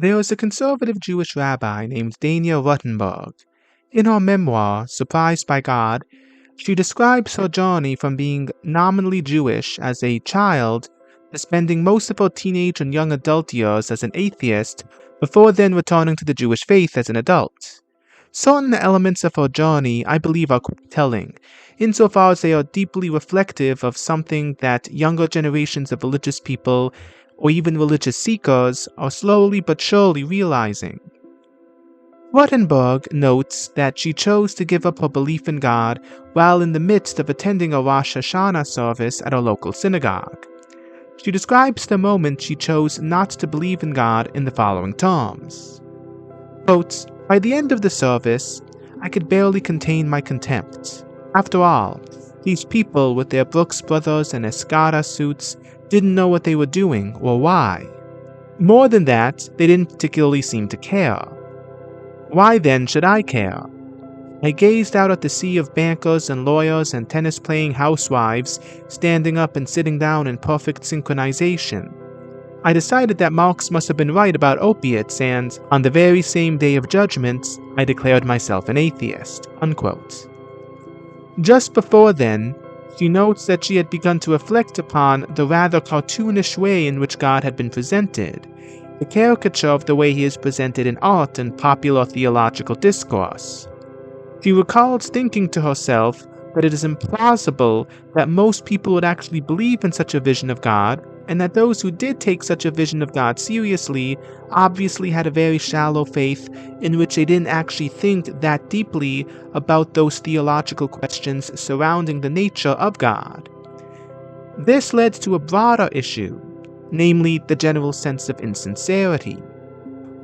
There was a conservative Jewish rabbi named Dania Ruttenberg. In her memoir, Surprised by God, she describes her journey from being nominally Jewish as a child to spending most of her teenage and young adult years as an atheist before then returning to the Jewish faith as an adult. Certain elements of her journey, I believe, are quite telling, insofar as they are deeply reflective of something that younger generations of religious people, or even religious seekers, are slowly but surely realizing. Rothenberg notes that she chose to give up her belief in God while in the midst of attending a Rosh Hashanah service at a local synagogue. She describes the moment she chose not to believe in God in the following terms. Quote, "By the end of the service, I could barely contain my contempt. After all, these people with their Brooks Brothers and Escada suits didn't know what they were doing or why. More than that, they didn't particularly seem to care. Why then should I care? I gazed out at the sea of bankers and lawyers and tennis-playing housewives standing up and sitting down in perfect synchronization. I decided that Marx must have been right about opiates, and on the very same day of judgment, I declared myself an atheist." Unquote. Just before then, she notes that she had begun to reflect upon the rather cartoonish way in which God had been presented, the caricature of the way he is presented in art and popular theological discourse. She recalls thinking to herself that it is implausible that most people would actually believe in such a vision of God, and that those who did take such a vision of God seriously obviously had a very shallow faith in which they didn't actually think that deeply about those theological questions surrounding the nature of God. This led to a broader issue, namely the general sense of insincerity.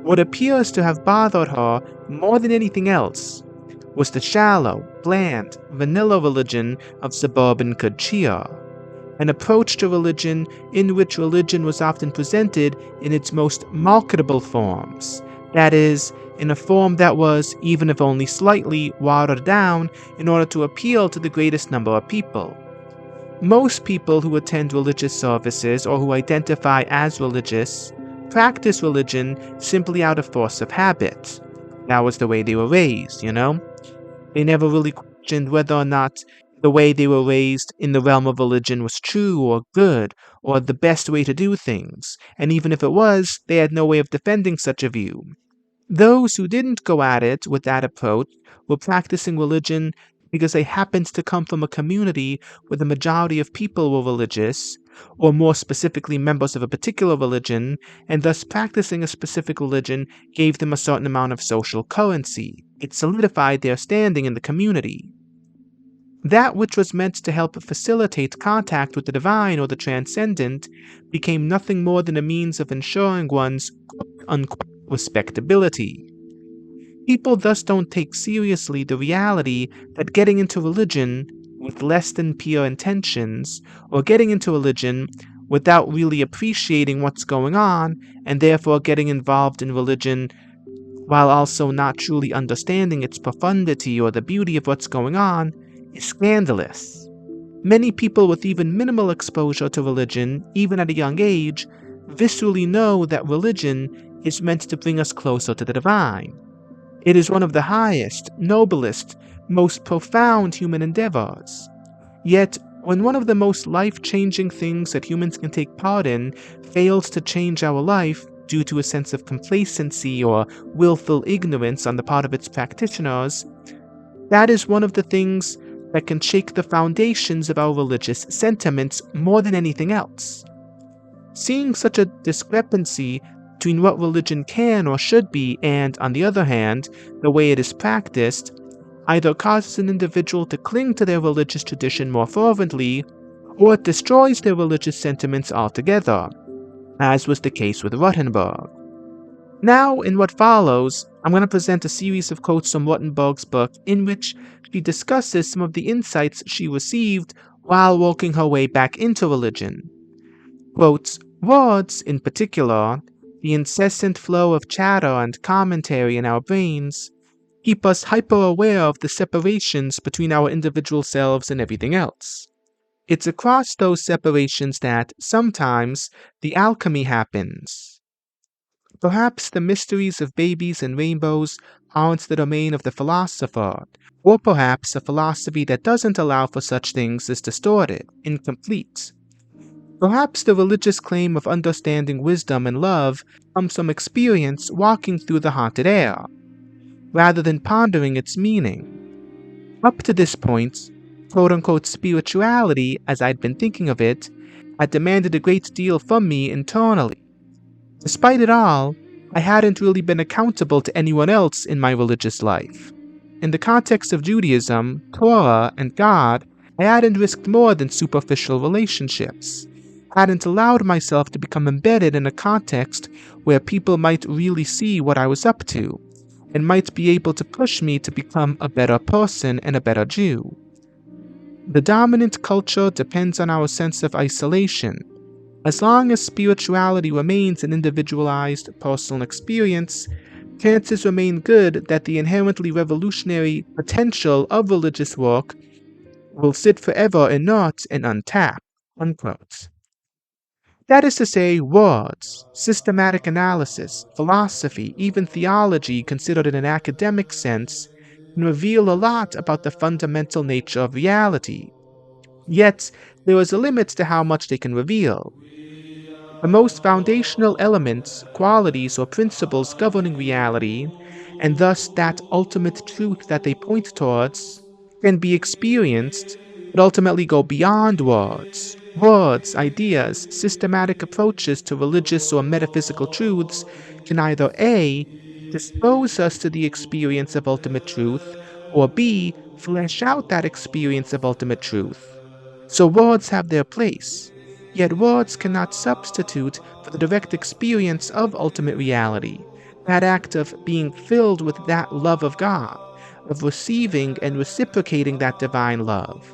What appears to have bothered her more than anything else was the shallow, bland, vanilla religion of suburban Kachia, an approach to religion in which religion was often presented in its most marketable forms, that is, in a form that was, even if only slightly, watered down in order to appeal to the greatest number of people. Most people who attend religious services or who identify as religious practice religion simply out of force of habit. That was the way they were raised, you know? They never really questioned whether or not the way they were raised in the realm of religion was true or good or the best way to do things, and even if it was, they had no way of defending such a view. Those who didn't go at it with that approach were practicing religion because they happened to come from a community where the majority of people were religious, or more specifically members of a particular religion, and thus practicing a specific religion gave them a certain amount of social currency. It solidified their standing in the community. That which was meant to help facilitate contact with the divine or the transcendent became nothing more than a means of ensuring one's quote-unquote respectability. People thus don't take seriously the reality that getting into religion with less than pure intentions, or getting into religion without really appreciating what's going on, and therefore getting involved in religion while also not truly understanding its profundity or the beauty of what's going on, is scandalous. Many people with even minimal exposure to religion, even at a young age, viscerally know that religion is meant to bring us closer to the divine. It is one of the highest, noblest, most profound human endeavors. Yet, when one of the most life-changing things that humans can take part in fails to change our life due to a sense of complacency or willful ignorance on the part of its practitioners, that is one of the things that can shake the foundations of our religious sentiments more than anything else. Seeing such a discrepancy between what religion can or should be and, on the other hand, the way it is practiced, either causes an individual to cling to their religious tradition more fervently, or it destroys their religious sentiments altogether, as was the case with Rothenberg. Now, in what follows, I'm going to present a series of quotes from Rothenberg's book in which she discusses some of the insights she received while working her way back into religion. Quotes, "Words, in particular, the incessant flow of chatter and commentary in our brains, keep us hyper-aware of the separations between our individual selves and everything else. It's across those separations that, sometimes, the alchemy happens. Perhaps the mysteries of babies and rainbows aren't the domain of the philosopher, or perhaps a philosophy that doesn't allow for such things is distorted, incomplete. Perhaps the religious claim of understanding wisdom and love comes from experience walking through the haunted air, rather than pondering its meaning. Up to this point, quote unquote spirituality, as I'd been thinking of it, had demanded a great deal from me internally. Despite it all, I hadn't really been accountable to anyone else in my religious life. In the context of Judaism, Torah, and God, I hadn't risked more than superficial relationships. I hadn't allowed myself to become embedded in a context where people might really see what I was up to, and might be able to push me to become a better person and a better Jew. The dominant culture depends on our sense of isolation. As long as spirituality remains an individualized, personal experience, chances remain good that the inherently revolutionary potential of religious work will sit forever inert and untapped. Unquote. That is to say, words, systematic analysis, philosophy, even theology considered in an academic sense, can reveal a lot about the fundamental nature of reality. Yet, there is a limit to how much they can reveal. The most foundational elements, qualities, or principles governing reality, and thus that ultimate truth that they point towards, can be experienced, but ultimately go beyond words. Words, ideas, systematic approaches to religious or metaphysical truths can either A, dispose us to the experience of ultimate truth, or B, flesh out that experience of ultimate truth. So words have their place, yet words cannot substitute for the direct experience of ultimate reality, that act of being filled with that love of God, of receiving and reciprocating that divine love.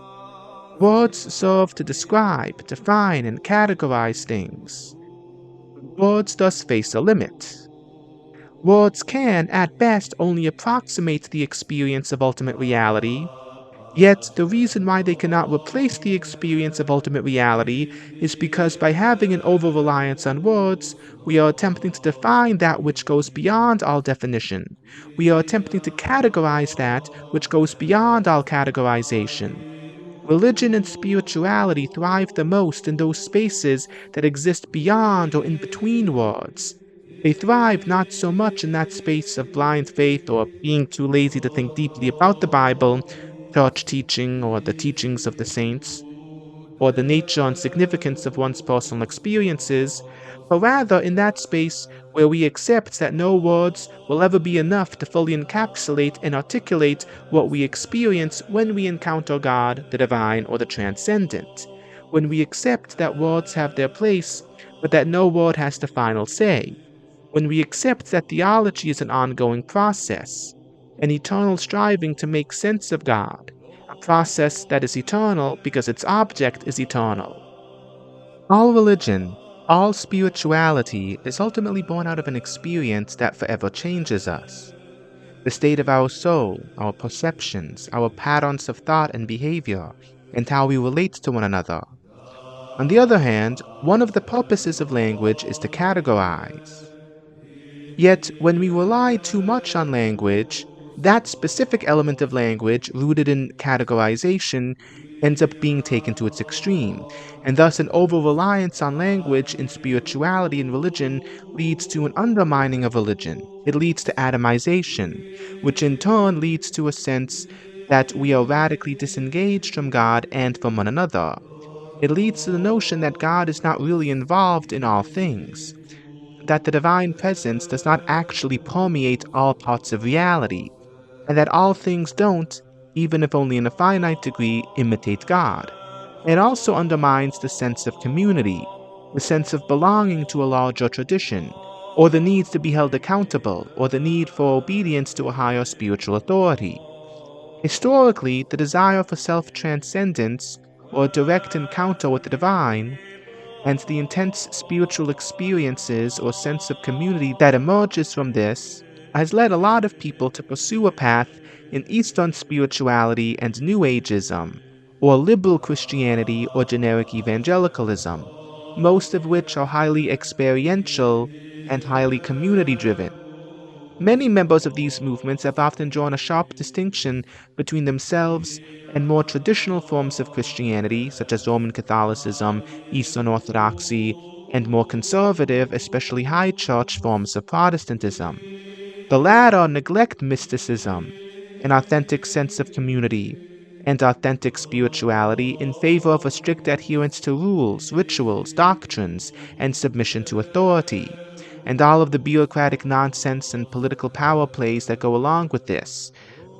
Words serve to describe, define, and categorize things. Words thus face a limit. Words can, at best, only approximate the experience of ultimate reality. Yet, the reason why they cannot replace the experience of ultimate reality is because by having an over-reliance on words, we are attempting to define that which goes beyond all definition. We are attempting to categorize that which goes beyond all categorization. Religion and spirituality thrive the most in those spaces that exist beyond or in between words. They thrive not so much in that space of blind faith or being too lazy to think deeply about the Bible, church teaching, or the teachings of the saints, or the nature and significance of one's personal experiences, but rather in that space where we accept that no words will ever be enough to fully encapsulate and articulate what we experience when we encounter God, the divine, or the transcendent. When we accept that words have their place, but that no word has the final say. When we accept that theology is an ongoing process, an eternal striving to make sense of God, a process that is eternal because its object is eternal. All religion, all spirituality is ultimately born out of an experience that forever changes us. The state of our soul, our perceptions, our patterns of thought and behavior, and how we relate to one another. On the other hand, one of the purposes of language is to categorize. Yet, when we rely too much on language, that specific element of language, rooted in categorization, ends up being taken to its extreme, and thus an over-reliance on language in spirituality and religion leads to an undermining of religion. It leads to atomization, which in turn leads to a sense that we are radically disengaged from God and from one another. It leads to the notion that God is not really involved in all things, that the divine presence does not actually permeate all parts of reality, and that all things don't, even if only in a finite degree, imitate God. It also undermines the sense of community, the sense of belonging to a larger tradition, or the need to be held accountable, or the need for obedience to a higher spiritual authority. Historically, the desire for self-transcendence, or a direct encounter with the divine, and the intense spiritual experiences or sense of community that emerges from this has led a lot of people to pursue a path in Eastern spirituality and New Ageism, or liberal Christianity or generic evangelicalism, most of which are highly experiential and highly community driven. Many members of these movements have often drawn a sharp distinction between themselves and more traditional forms of Christianity, such as Roman Catholicism, Eastern Orthodoxy, and more conservative, especially high church forms of Protestantism. The latter neglect mysticism, an authentic sense of community, and authentic spirituality in favor of a strict adherence to rules, rituals, doctrines, and submission to authority, and all of the bureaucratic nonsense and political power plays that go along with this,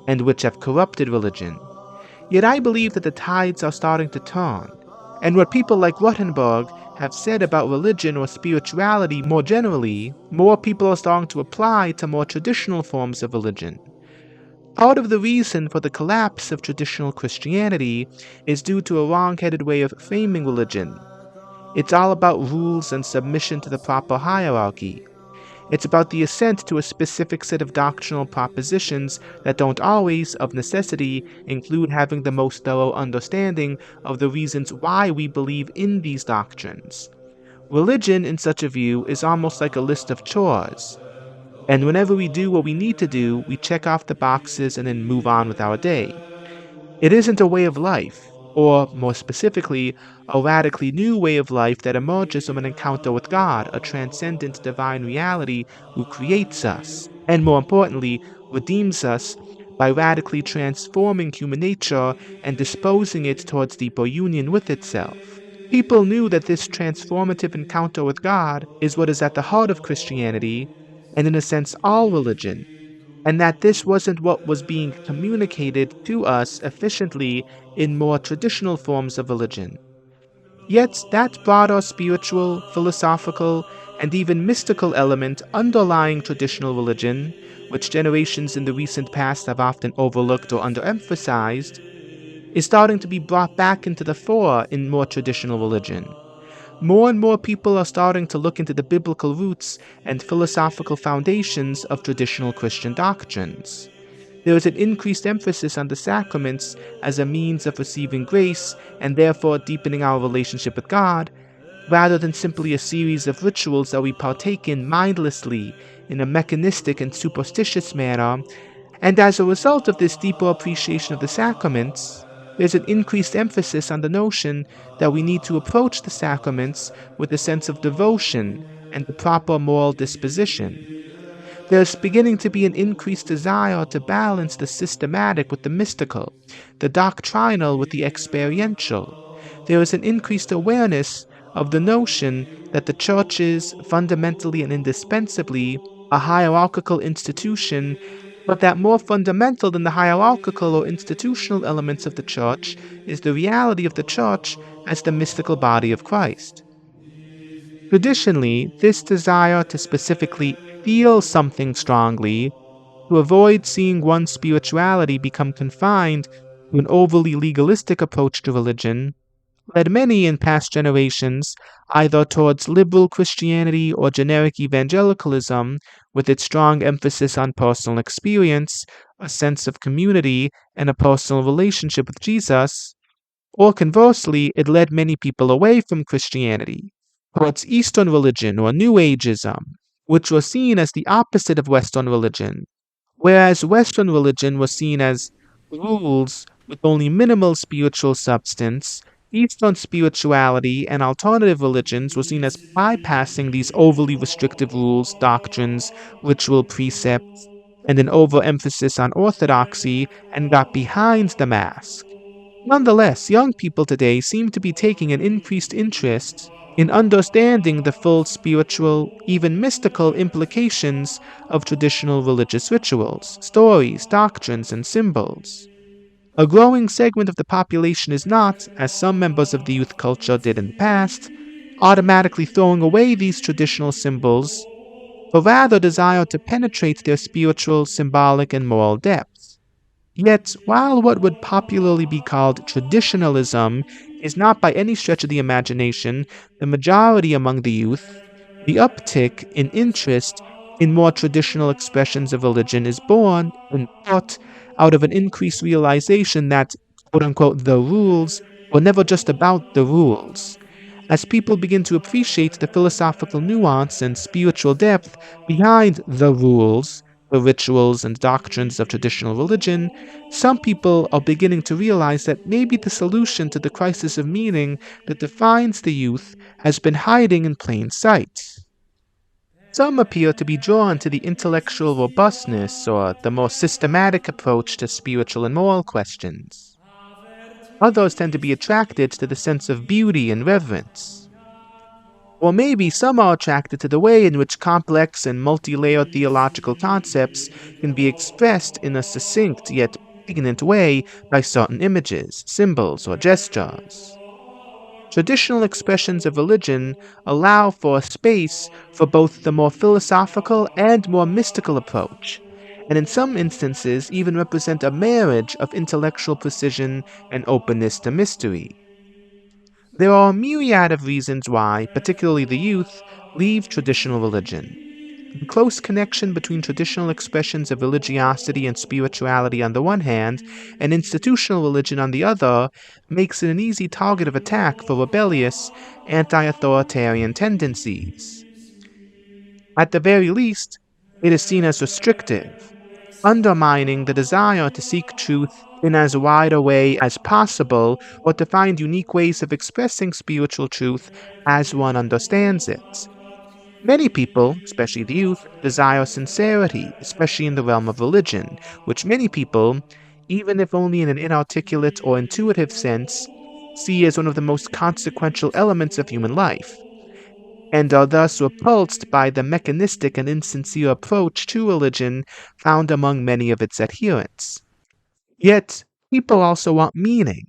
and which have corrupted religion. Yet I believe that the tides are starting to turn, and what people like Rothenberg have said about religion or spirituality more generally, more people are starting to apply to more traditional forms of religion. Part of the reason for the collapse of traditional Christianity is due to a wrong-headed way of framing religion. It's all about rules and submission to the proper hierarchy. It's about the assent to a specific set of doctrinal propositions that don't always, of necessity, include having the most thorough understanding of the reasons why we believe in these doctrines. Religion, in such a view, is almost like a list of chores, and whenever we do what we need to do, we check off the boxes and then move on with our day. It isn't a way of life, or, more specifically, a radically new way of life that emerges from an encounter with God, a transcendent divine reality who creates us, and more importantly, redeems us by radically transforming human nature and disposing it towards deeper union with itself. People knew that this transformative encounter with God is what is at the heart of Christianity, and in a sense all religion, and that this wasn't what was being communicated to us efficiently in more traditional forms of religion. Yet that broader spiritual, philosophical, and even mystical element underlying traditional religion, which generations in the recent past have often overlooked or underemphasized, is starting to be brought back into the fore in more traditional religion. More and more people are starting to look into the biblical roots and philosophical foundations of traditional Christian doctrines. There is an increased emphasis on the sacraments as a means of receiving grace and therefore deepening our relationship with God, rather than simply a series of rituals that we partake in mindlessly in a mechanistic and superstitious manner. And as a result of this deeper appreciation of the sacraments, there's an increased emphasis on the notion that we need to approach the sacraments with a sense of devotion and the proper moral disposition. There's beginning to be an increased desire to balance the systematic with the mystical, the doctrinal with the experiential. There is an increased awareness of the notion that the church is fundamentally and indispensably a hierarchical institution, but that more fundamental than the hierarchical or institutional elements of the church is the reality of the church as the mystical body of Christ. Traditionally, this desire to specifically feel something strongly, to avoid seeing one's spirituality become confined to an overly legalistic approach to religion, led many in past generations either towards liberal Christianity or generic evangelicalism, with its strong emphasis on personal experience, a sense of community, and a personal relationship with Jesus, or conversely, it led many people away from Christianity towards Eastern religion or New Ageism, which was seen as the opposite of Western religion, whereas Western religion was seen as rules with only minimal spiritual substance. Eastern spirituality and alternative religions were seen as bypassing these overly restrictive rules, doctrines, ritual precepts, and an overemphasis on orthodoxy, and got behind the mask. Nonetheless, young people today seem to be taking an increased interest in understanding the full spiritual, even mystical implications of traditional religious rituals, stories, doctrines, and symbols. A growing segment of the population is not, as some members of the youth culture did in the past, automatically throwing away these traditional symbols, but rather desire to penetrate their spiritual, symbolic, and moral depths. Yet, while what would popularly be called traditionalism is not by any stretch of the imagination the majority among the youth, the uptick in interest in more traditional expressions of religion is born, in part, out of an increased realization that, quote unquote, the rules were never just about the rules, As people begin to appreciate the philosophical nuance and spiritual depth behind the rules, the rituals, and doctrines of traditional religion, some people are beginning to realize that maybe the solution to the crisis of meaning that defines the youth has been hiding in plain sight. Some appear to be drawn to the intellectual robustness or the more systematic approach to spiritual and moral questions. Others tend to be attracted to the sense of beauty and reverence. Or maybe some are attracted to the way in which complex and multi-layered theological concepts can be expressed in a succinct yet poignant way by certain images, symbols, or gestures. Traditional expressions of religion allow for a space for both the more philosophical and more mystical approach, and in some instances even represent a marriage of intellectual precision and openness to mystery. There are a myriad of reasons why, particularly the youth, leave traditional religion. The close connection between traditional expressions of religiosity and spirituality on the one hand, and institutional religion on the other, makes it an easy target of attack for rebellious, anti authoritarian tendencies. At the very least, it is seen as restrictive, undermining the desire to seek truth in as wide a way as possible or to find unique ways of expressing spiritual truth as one understands it. Many people, especially the youth, desire sincerity, especially in the realm of religion, which many people, even if only in an inarticulate or intuitive sense, see as one of the most consequential elements of human life, and are thus repulsed by the mechanistic and insincere approach to religion found among many of its adherents. Yet, people also want meaning.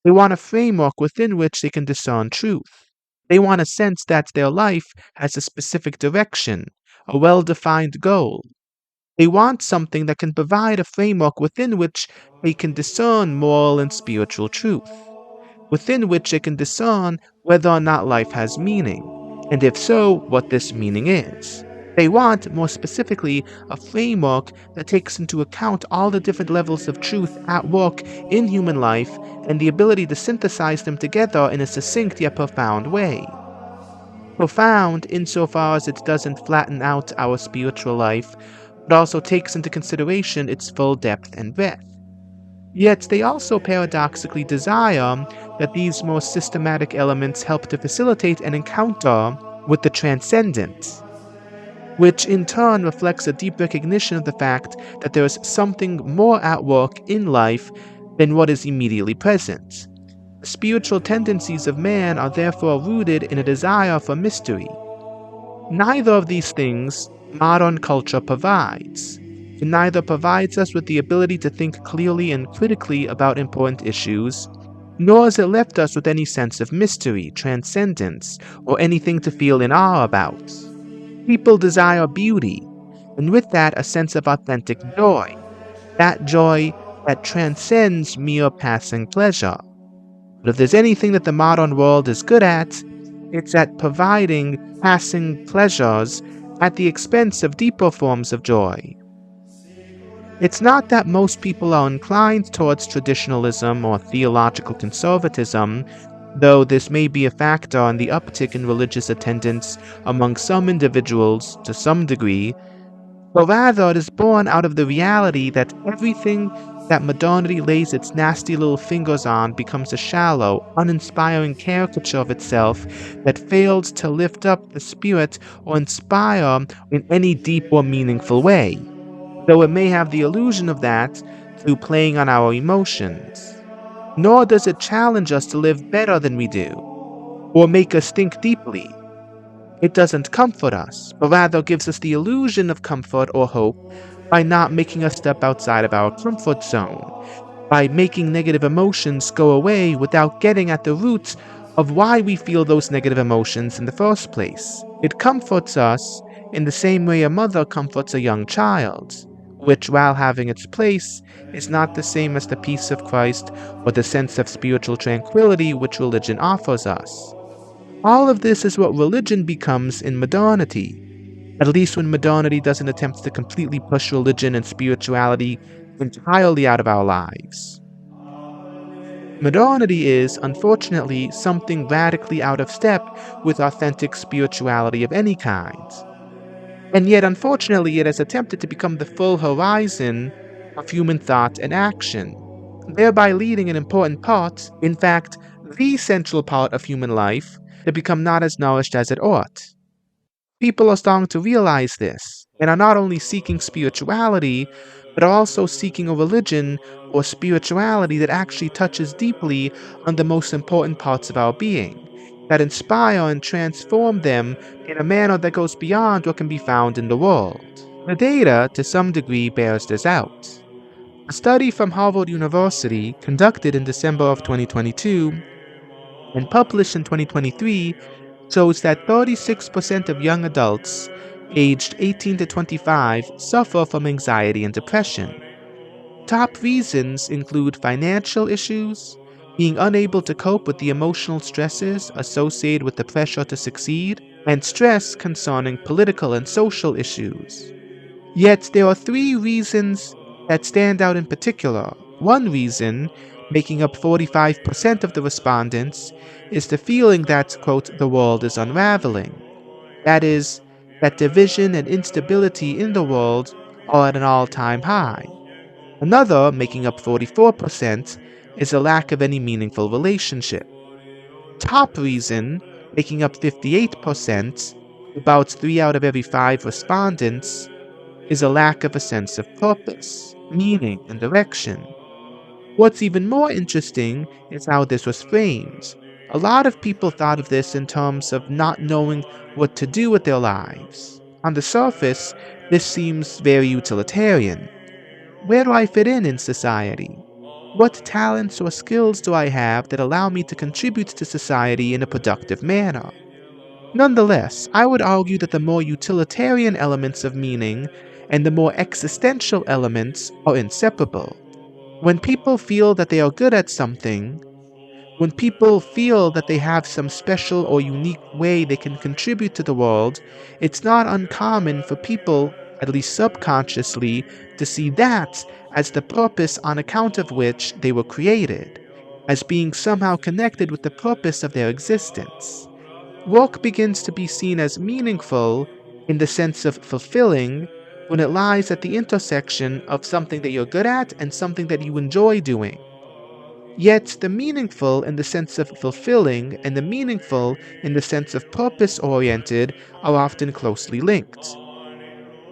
They want a framework within which they can discern truth. They want a sense that their life has a specific direction, a well defined goal. They want something that can provide a framework within which they can discern moral and spiritual truth, within which they can discern whether or not life has meaning, and if so, what this meaning is. They want, more specifically, a framework that takes into account all the different levels of truth at work in human life and the ability to synthesize them together in a succinct yet profound way. Profound insofar as it doesn't flatten out our spiritual life, but also takes into consideration its full depth and breadth. Yet they also paradoxically desire that these more systematic elements help to facilitate an encounter with the transcendent, which in turn reflects a deep recognition of the fact that there is something more at work in life than what is immediately present. The spiritual tendencies of man are therefore rooted in a desire for mystery. Neither of these things modern culture provides. It neither provides us with the ability to think clearly and critically about important issues, nor has it left us with any sense of mystery, transcendence, or anything to feel in awe about. People desire beauty, and with that a sense of authentic joy, that joy that transcends mere passing pleasure. But if there's anything that the modern world is good at, it's at providing passing pleasures at the expense of deeper forms of joy. It's not that most people are inclined towards traditionalism or theological conservatism, though this may be a factor in the uptick in religious attendance among some individuals to some degree, but rather it is born out of the reality that everything that modernity lays its nasty little fingers on becomes a shallow, uninspiring caricature of itself that fails to lift up the spirit or inspire in any deep or meaningful way, though it may have the illusion of that through playing on our emotions. Nor does it challenge us to live better than we do, or make us think deeply. It doesn't comfort us, but rather gives us the illusion of comfort or hope by not making us step outside of our comfort zone, by making negative emotions go away without getting at the roots of why we feel those negative emotions in the first place. It comforts us in the same way a mother comforts a young child, which, while having its place, is not the same as the peace of Christ or the sense of spiritual tranquility which religion offers us. All of this is what religion becomes in modernity, at least when modernity doesn't attempt to completely push religion and spirituality entirely out of our lives. Modernity is, unfortunately, something radically out of step with authentic spirituality of any kind. And yet, unfortunately, it has attempted to become the full horizon of human thought and action, thereby leading an important part, in fact, the central part of human life, to become not as nourished as it ought. People are starting to realize this and are not only seeking spirituality, but are also seeking a religion or spirituality that actually touches deeply on the most important parts of our being, that inspire and transform them in a manner that goes beyond what can be found in the world. The data, to some degree, bears this out. A study from Harvard University, conducted in December of 2022 and published in 2023, shows that 36% of young adults aged 18 to 25 suffer from anxiety and depression. Top reasons include financial issues, being unable to cope with the emotional stresses associated with the pressure to succeed, and stress concerning political and social issues. Yet there are three reasons that stand out in particular. One reason, making up 45% of the respondents, is the feeling that, quote, the world is unraveling. That is, that division and instability in the world are at an all-time high. Another, making up 44%, is a lack of any meaningful relationship. Top reason, making up 58%, about 3 out of every 5 respondents, is a lack of a sense of purpose, meaning, and direction. What's even more interesting is how this was framed. A lot of people thought of this in terms of not knowing what to do with their lives. On the surface, this seems very utilitarian. Where do I fit in society? What talents or skills do I have that allow me to contribute to society in a productive manner? Nonetheless, I would argue that the more utilitarian elements of meaning and the more existential elements are inseparable. When people feel that they are good at something, when people feel that they have some special or unique way they can contribute to the world, it's not uncommon for people, at least subconsciously, to see that as the purpose on account of which they were created, as being somehow connected with the purpose of their existence. Work begins to be seen as meaningful in the sense of fulfilling when it lies at the intersection of something that you're good at and something that you enjoy doing. Yet the meaningful in the sense of fulfilling and the meaningful in the sense of purpose oriented are often closely linked.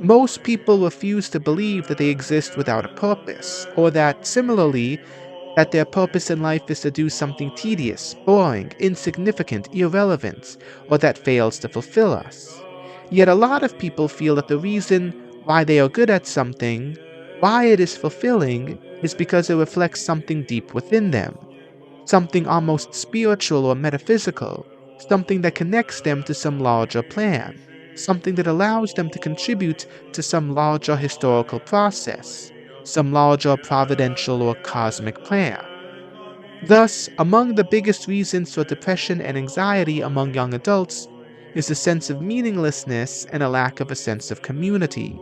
Most people refuse to believe that they exist without a purpose, or that, similarly, that their purpose in life is to do something tedious, boring, insignificant, irrelevant, or that fails to fulfill us. Yet a lot of people feel that the reason why they are good at something, why it is fulfilling, is because it reflects something deep within them, something almost spiritual or metaphysical, something that connects them to some larger plan, something that allows them to contribute to some larger historical process, some larger providential or cosmic plan. Thus, among the biggest reasons for depression and anxiety among young adults is a sense of meaninglessness and a lack of a sense of community.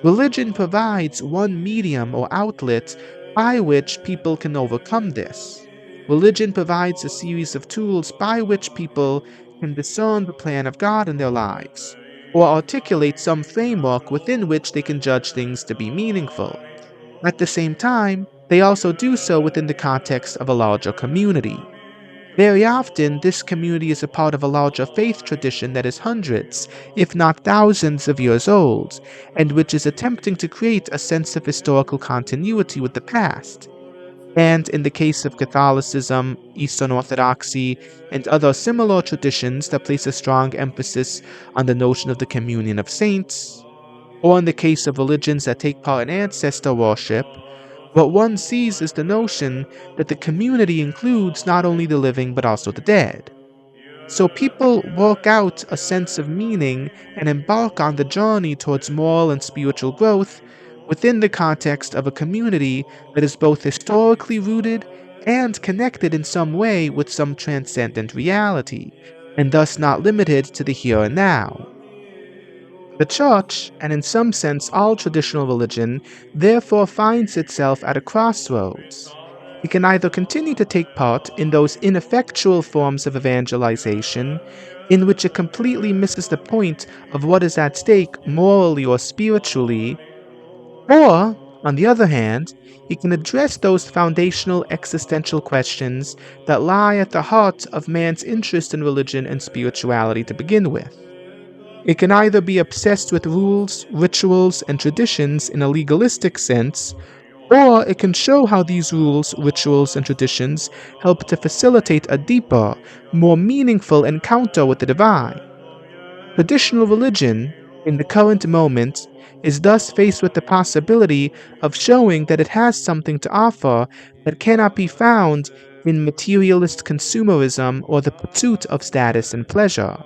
Religion provides one medium or outlet by which people can overcome this. Religion provides a series of tools by which people can discern the plan of God in their lives, or articulate some framework within which they can judge things to be meaningful. At the same time, they also do so within the context of a larger community. Very often, this community is a part of a larger faith tradition that is hundreds, if not thousands of years old, and which is attempting to create a sense of historical continuity with the past. And in the case of Catholicism, Eastern Orthodoxy, and other similar traditions that place a strong emphasis on the notion of the communion of saints, or in the case of religions that take part in ancestor worship, what one sees is the notion that the community includes not only the living but also the dead. So people work out a sense of meaning and embark on the journey towards moral and spiritual growth within the context of a community that is both historically rooted and connected in some way with some transcendent reality, and thus not limited to the here and now. The Church, and in some sense all traditional religion, therefore finds itself at a crossroads. It can either continue to take part in those ineffectual forms of evangelization, in which it completely misses the point of what is at stake morally or spiritually, or, on the other hand, it can address those foundational existential questions that lie at the heart of man's interest in religion and spirituality to begin with. It can either be obsessed with rules, rituals, and traditions in a legalistic sense, or it can show how these rules, rituals, and traditions help to facilitate a deeper, more meaningful encounter with the divine. Traditional religion, in the current moment, is thus faced with the possibility of showing that it has something to offer that cannot be found in materialist consumerism or the pursuit of status and pleasure.